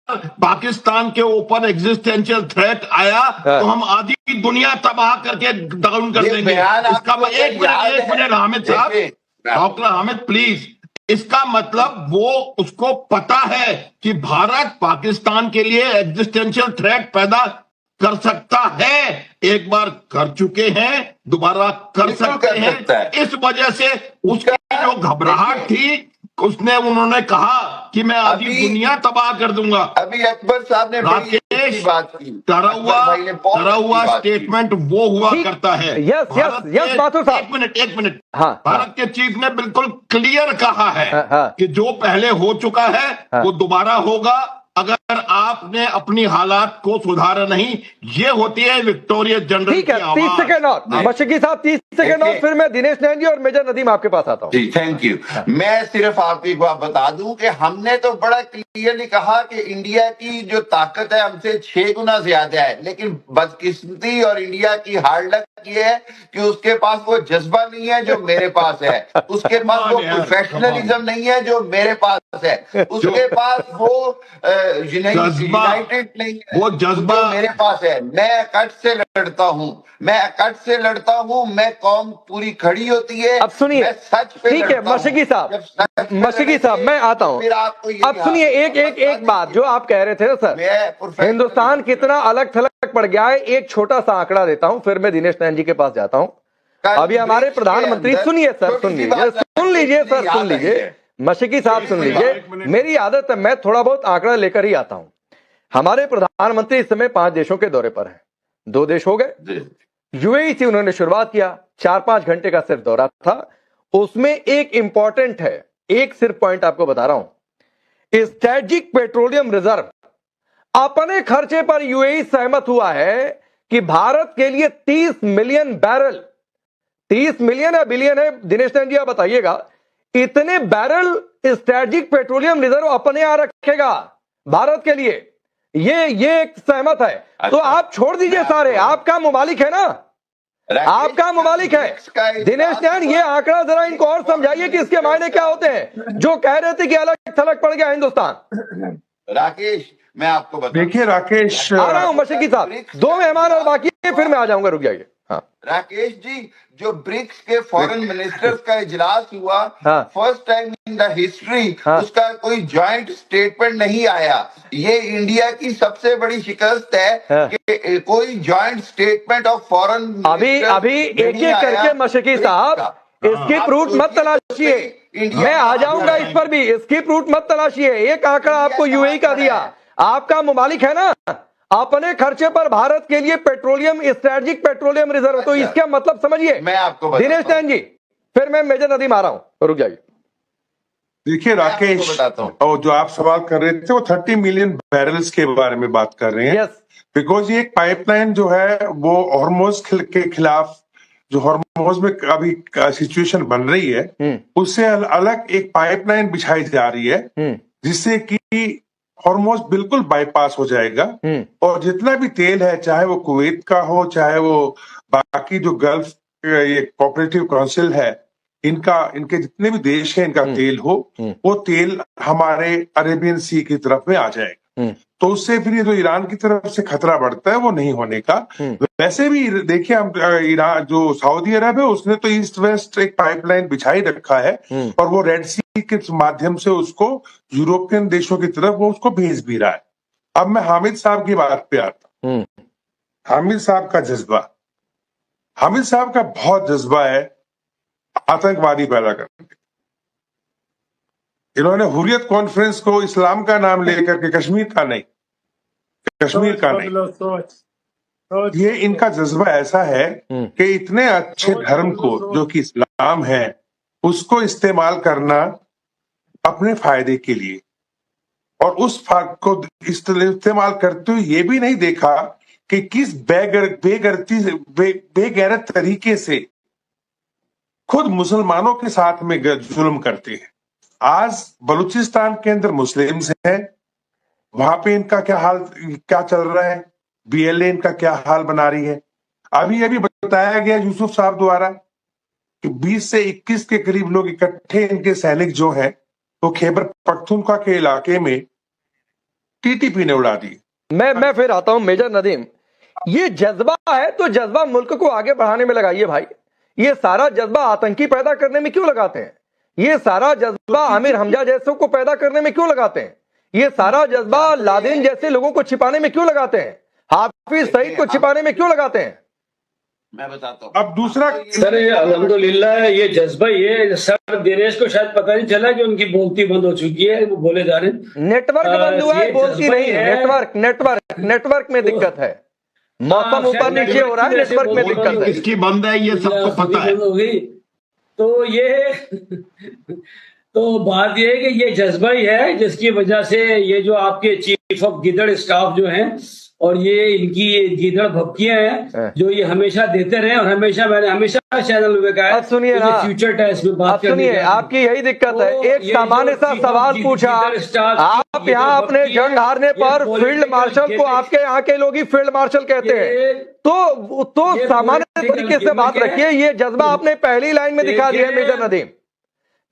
पाकिस्तान के ऊपर existential threat आया तो हम आधी दुनिया तबाह करके डाउन कर देंगे। इसका एक मिनट हामिद साहब, डॉक्टर हामिद प्लीज, इसका मतलब वो उसको पता है कि भारत पाकिस्तान के लिए एग्जिस्टेंशियल थ्रेट पैदा कर सकता है, एक बार कर चुके हैं, दोबारा कर सकते हैं। इस वजह से उसकी जो घबराहट थी, उन्होंने कहा कि मैं आधी दुनिया तबाह कर दूंगा। अभी अकबर साहब ने राकेश, बात की, डरा हुआ स्टेटमेंट वो हुआ करता है। एक मिनट, भारत के चीफ ने बिल्कुल क्लियर कहा है कि जो पहले हो चुका है वो दोबारा होगा अगर आपने अपनी हालात को सुधारा नहीं। ये होती है विक्टोरिया जनरल। ठीक है, 30 सेकंड और मशकी साहब, 30 सेकंड और फिर मैं दिनेश नैन जी और मेजर नदीम आपके पास आता हूं। जी थैंक यू। मैं सिर्फ आपको एक बात बता दूं कि हमने तो बड़ा क्लियरली कहा कि इंडिया की जो ताकत है हमसे 6 गुना ज्यादा है, लेकिन बदकिस्मती और इंडिया की हार्ड लक ये है कि उसके पास वो जज्बा नहीं है जो मेरे पास है, उसके पास वो प्रोफेशनलिज्म नहीं है जो मेरे पास है, उसके पास वो यूनाइटेड नहीं है, वो जज्बा मेरे पास है। मैं अकड़ से लड़ता हूँ, मैं कौम पूरी खड़ी होती है। अब सुनिए, सच पे ठीक है मशकी साहब मैं आता हूँ। अब सुनिए एक बात जो आप कह रहे थे ना सर, हिंदुस्तान कितना अलग थलग पड़ गया है, एक छोटा सा आंकड़ा देता हूं, फिर मैं दिनेश नैन जी के पास जाता हूं। अभी हमारे प्रधानमंत्री, सुनिए सर, सुन लीजिए मशकी साहब, सुन लीजिए, मेरी आदत है मैं थोड़ा बहुत आंकड़ा लेकर ही आता हूं। हमारे प्रधानमंत्री इस समय 5 देशों के दौरे पर हैं। 2 देश हो गए, यूएई से उन्होंने शुरुआत किया, 4-5 घंटे का सिर्फ दौरा था। उसमें एक इंपॉर्टेंट है, एक सिर्फ पॉइंट आपको बता रहा हूं, स्ट्रेटेजिक पेट्रोलियम रिजर्व अपने खर्चे पर यूएई सहमत हुआ है कि भारत के लिए 30 मिलियन बैरल, 30 मिलियन है बिलियन है, दिनेश नैन जी आप बताइएगा, इतने बैरल स्ट्रेटेजिक पेट्रोलियम रिजर्व अपने यहां रखेगा भारत के लिए। ये एक सहमत है। तो आप छोड़ दीजिए सारे, आपका मुमालिक है ना, आपका मुमालिक है। दिनेश नैन ये आंकड़ा जरा इनको और समझाइए कि इसके मायने क्या होते हैं, जो कह रहे थे कि अलग थलग पड़ गया हिंदुस्तान। राकेश मैं आपको बता, देखिए राकेश, आ रहा हूं मशकी साहब, 2 मेहमान और बाकी है, फिर मैं आ जाऊंगा, रुक जाइए। हाँ राकेश जी, जो ब्रिक्स के फॉरेन मिनिस्टर्स का इजलास हुआ, first time in the history उसका कोई जॉइंट स्टेटमेंट नहीं आया। ये इंडिया की सबसे बड़ी शिकस्त है कि कोई जॉइंट स्टेटमेंट ऑफ फॉरेन अभी एक करके मशकी साहब इसकी प्रूफ मत तलाशिए, मैं आ जाऊंगा इस पर भी, इसकी प्रूफ मत तलाशिए। एक आंकड़ा आपको यूएई का दिया, आपका मुमालिक है ना, अपने खर्चे पर भारत के लिए पेट्रोलियम, स्ट्रेटेजिक पेट्रोलियम रिजर्व, तो इसका मतलब समझिए। मैं आपको दिनेश नैन जी, फिर मैं मेजर नदीम आ रहा हूं, रुक जाइए। देखिए राकेश, और जो आप सवाल कर रहे थे वो 30 मिलियन बैरल्स के बारे में बात कर रहे हैं। बिकॉज ये एक पाइपलाइन जो है वो हॉर्मोज के खिलाफ, जो हॉर्मोज में अभी सिचुएशन बन रही है, उससे अलग एक पाइपलाइन बिछाई जा रही है, जिससे कि हॉर्मोज बिल्कुल बाईपास हो जाएगा। और जितना भी तेल है, चाहे वो कुवैत का हो, चाहे वो बाकी जो गल्फ ये कोऑपरेटिव काउंसिल है, इनके जितने भी देश हैं, इनका तेल हो, वो तेल हमारे अरेबियन सी की तरफ में आ जाएगा। तो उससे फिर ये जो ईरान की तरफ से खतरा बढ़ता है वो नहीं होने का। वैसे भी देखिए, हम ईरान जो सऊदी अरब है उसने तो ईस्ट वेस्ट एक पाइपलाइन बिछाई रखा है, और वो रेड सी के माध्यम से उसको यूरोपियन देशों की तरफ वो उसको भेज भी रहा है। अब मैं हामिद साहब की बात पे आता हूं। हामिद साहब का जज्बा, हामिद साहब का बहुत जज्बा है आतंकवादी पैदा करने। इन्होंने हुर्रियत कॉन्फ्रेंस को इस्लाम का नाम लेकर के, कश्मीर का नहीं, ये इनका जज्बा ऐसा है कि इतने अच्छे धर्म को जो कि इस्लाम है उसको इस्तेमाल करना अपने फायदे के लिए, और उस फायदे को इस्तेमाल करते हुए ये भी नहीं देखा कि किस बेगैरत तरीके से खुद मुसलमानों के साथ में जुल्म करते हैं। आज बलूचिस्तान के अंदर मुस्लिम्स हैं, वहां पे इनका क्या चल रहा है, बीएलए इनका क्या हाल बना रही है। अभी बताया गया यूसुफ साहब द्वारा कि 20 से 21 के करीब लोग इकट्ठे, इनके सैनिक जो हैं वो खैबर पख्तूनख्वा के इलाके में टीटीपी ने उड़ा दी। मैं फिर आता हूं मेजर नदीम, ये जज्बा है तो जज्बा मुल्क को आगे बढ़ाने में लगाइए भाई। ये सारा जज्बा आतंकी पैदा करने में क्यों लगाते हैं? ये सारा जज्बा आमिर हमजा जैसों को पैदा करने में क्यों लगाते हैं? ये सारा जज्बा लादेन जैसे लोगों को छिपाने में क्यों लगाते हैं? हाफिज सईद को छिपाने में क्यों लगाते हैं? मैं बताता हूँ। अब दूसरा सर, अल्हम्दुलिल्लाह ये जज्बा, ये सर दिनेश को शायद पता नहीं चला कि उनकी बोलती बंद हो चुकी है, वो बोले जा रहे हैं। नेटवर्क बंद हुआ है, बोलती नहीं है। नेटवर्क में दिक्कत है, मौसम ऊपर नीचे हो रहा है, नेटवर्क में दिक्कत है। इसकी बंद है, ये सबको पता है। तो ये तो बात ये है कि ये जज्बा ही है जिसकी वजह से ये जो आपके चीफ ऑफ गिदड़ स्टाफ जो हैं और ये इनकी गिदड़ भपकियां हैं जो ये हमेशा देते रहे, और मैंने हमेशा चैनल में कहा है, सुनिए ना, फ्यूचर टेस्ट में बात सुनिए, आपकी यही दिक्कत है। एक सामान्य सा सवाल पूछा, आप यहाँ अपने जंग हारने पर फील्ड मार्शल को आपके यहाँ के लोग ही फील्ड मार्शल कहते हैं, तो सामान्य तरीके से बात रखिए। ये जज्बा आपने पहली लाइन में दिखा दिया है मेजर नदीम,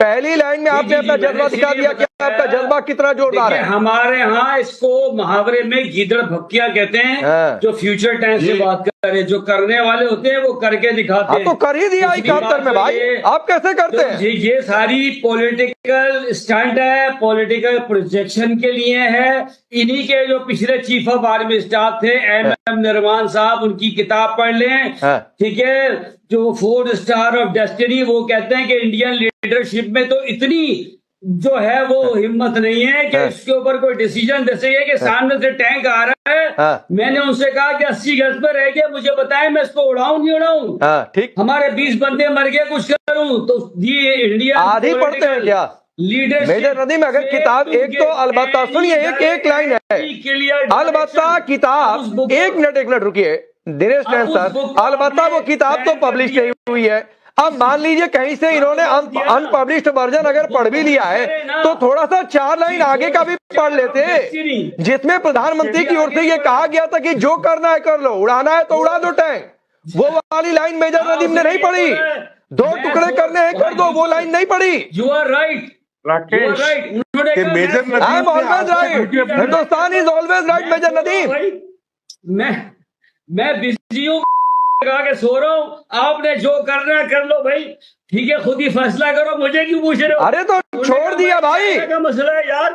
पहली लाइन में आपने अपना जज्बा दिखा दिया कि आपका जज्बा कितना जोरदार है। हमारे यहाँ इसको मुहावरे में गीदड़ भपकिया कहते हैं, जो फ्यूचर टेंस से बात करे, जो करने वाले होते हैं वो करके दिखाते हैं। तो कर ही दिया 71 में भाई, आप कैसे करते हैं? ये सारी पॉलिटिकल स्टंट है, पॉलिटिकल प्रोजेक्शन के लिए है। इन्हीं के जो पिछले चीफ ऑफ आर्मी स्टाफ थे MM निर्वाण साहब, उनकी किताब पढ़ लें, ठीक है, जो 4 स्टार ऑफ डेस्टिनी, वो कहते हैं कि इंडियन लीडरशिप में तो इतनी जो है वो हिम्मत नहीं है कि इसके ऊपर कोई डिसीजन, जैसे ये कि सामने से टैंक आ रहा है, मैंने उनसे कहा कि 80 गज पर रह गया, मुझे बताएं मैं इसको उड़ाऊं नहीं उड़ाऊं, ठीक, हमारे 20 बंदे मर गए, कुछ करूं। तो ये इंडिया आधी पढ़ते हैं क्या लीडर मेजर नदीम? अगर किताब एक तो अलबत्ता सुनिए, एक लाइन है, अलबत्ता किताब, एक मिनट रुकिए दिनेश नैन सर, अलबत्ता वो किताब तो पब्लिश नहीं हुई है। अब मान लीजिए कहीं से इन्होंने अनपब्लिश्ड वर्जन अगर पढ़ भी लिया है तो थोड़ा सा 4 लाइन आगे का भी पढ़ लेते, जिसमें प्रधानमंत्री की ओर से ये कहा गया था कि जो करना है कर लो, उड़ाना है तो उड़ा दो टैंक। वो वाली लाइन मेजर नदीम ने नहीं पढ़ी, 2 टुकड़े करने हैं कर दो, वो लाइन नहीं पढ़ी। You are right Rakesh, major Nadeem, I am always right, Hindustan is always right major Nadeem. मैं बिजी हूँ, कहा के सो रहा हूँ, आपने जो करना है कर लो भाई, ठीक है, खुद ही फैसला करो, मुझे क्यों पूछ रहे हो? अरे तो छोड़ दिया भाई का मसला है यार।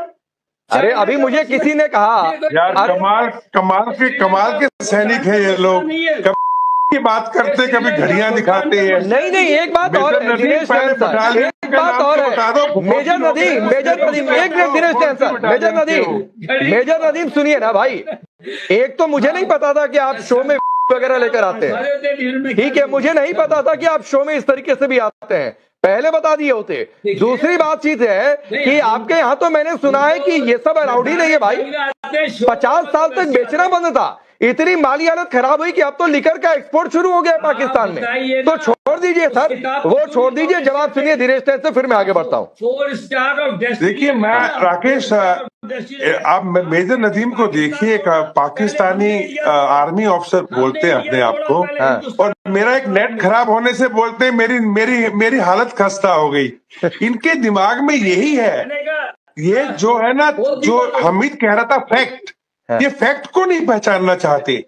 अरे अभी मुझे किसी ने कहा यार कमाल के सैनिक है ये लोग, की बात करते कभी घड़ियां दिखाते हैं। नहीं एक बात और है दिनेश नैन सर, एक बात और है मेजर नदीम, एक मिनट दिनेश नैन सर, मेजर नदीम सुनिए ना भाई, एक तो मुझे नहीं पता था कि आप शो में वगैरह लेकर आते हैं, ठीक है, मुझे नहीं पता था कि आप शो में इस तरीके से भी आते हैं, पहले बता दिए होते। दूसरी बातचीत है कि आपके यहाँ तो मैंने सुना है कि ये सब अलाउड ही नहीं है भाई, 50 साल तक बेचना बंद था, इतनी माली हालत खराब हुई कि अब तो लिकर का एक्सपोर्ट शुरू हो गया है पाकिस्तान में। तो छोड़ दीजिए सर, वो छोड़ दीजिए, जवाब सुनिए दिनेश नैन से, फिर मैं आगे बढ़ता हूँ। देखिए मैं राकेश, आप मेजर नदीम को देखिए, एक पाकिस्तानी आर्मी ऑफिसर बोलते हैं अपने आप को, और मेरा एक नेट खराब होने से बोलते हैं मेरी हालत खस्ता हो गई। इनके दिमाग में यही है, ये जो है ना, जो हमीद कह रहा था फैक्ट, ये फैक्ट को नहीं पहचानना चाहते।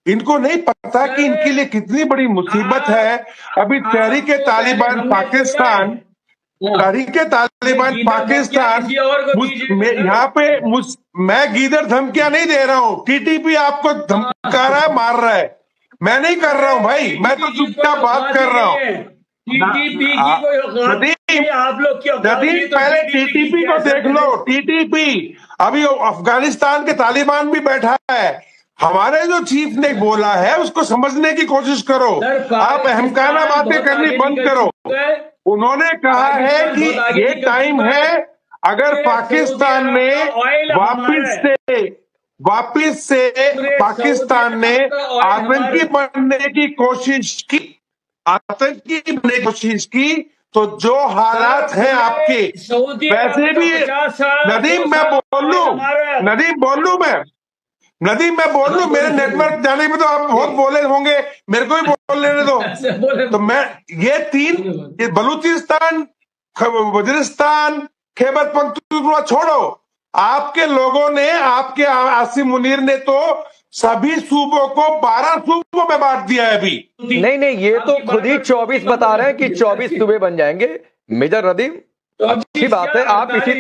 इनको नहीं पता कि इनके लिए कितनी बड़ी मुसीबत है। अभी तहरीके तालिबान पाकिस्तान, यहाँ पे मैं गीदड़ धमकियां नहीं दे रहा हूँ, टीटीपी आपको धमका रहा है, मार रहा है, मैं नहीं कर रहा हूँ भाई, मैं तो चुपचाप बात कर रहा हूँ। आप लोग क्यों पहले टीटीपी को देख लो, टीटीपी अभी अफगानिस्तान के तालिबान भी बैठा है, हमारे जो चीफ ने बोला है उसको समझने की कोशिश करो, आप अहमकाना बातें करनी बंद करो। उन्होंने कहा है कि ये टाइम है, अगर पाकिस्तान ने वापिस से पाकिस्तान ने आतंकी बनने की कोशिश की, तो जो हालात हैं आपके, वैसे भी नदीम मैं बोल लूं, मेरे नेटवर्क जाने में तो आप बहुत बोले होंगे, मेरे को भी बोल लेने दो। तो मैं ये बलूचिस्तान, वजीरिस्तान, खैबर पख्तूनख्वा छोड़ो, आपके लोगों ने, आपके आसिम मुनीर ने तो सभी सूबों को 12 सूबों में बांट दिया है अभी। नहीं, ये तो खुद ही 24 बता रहे हैं कि 24 सूबे बन जाएंगे। मेजर नदीम, अच्छी बात है, आप इसी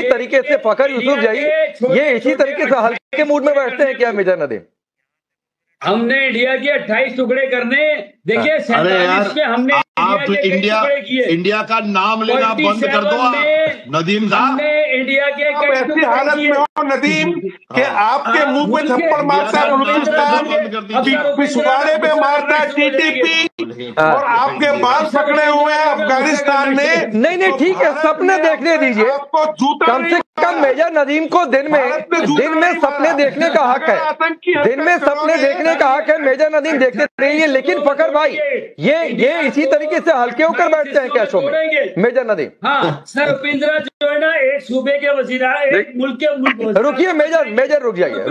तरीके से फखर यूसुफ जाई ये इसी तरीके से हल्के मूड में बैठते हैं क्या मेजर नदीम? हमने इंडिया के 28 टुकड़े करने, देखिए 47 में हमने आप इंडिया का नाम लेना बंद कर दो नदीम साहब। हमने इंडिया के ऐसी हालत में हो नदीम कि आपके मुंह पे थप्पड़ मारता है बलूचिस्तान, पिछवाड़े में मारता है टीटीपी, और आपके बाल पकड़े हुए हैं अफगानिस्तान ने। नहीं ठीक है, सपने देखने दीजिए, आपको जूता कम से कम मेजर नदीम को दिन में सपने देखने का हक है, दिन में सपने देखने का हक है। मेजर नदीम देखते रहिए, लेकिन फखर भाई ये इसी तरीके से हल्के होकर बैठते हैं क्या शो में मेजर नदीम? हाँ सर, पिंजरा जो है ना, एक सूबे के वजीरा, एक मुल्क के रुकिए मेजर रुक जाइए।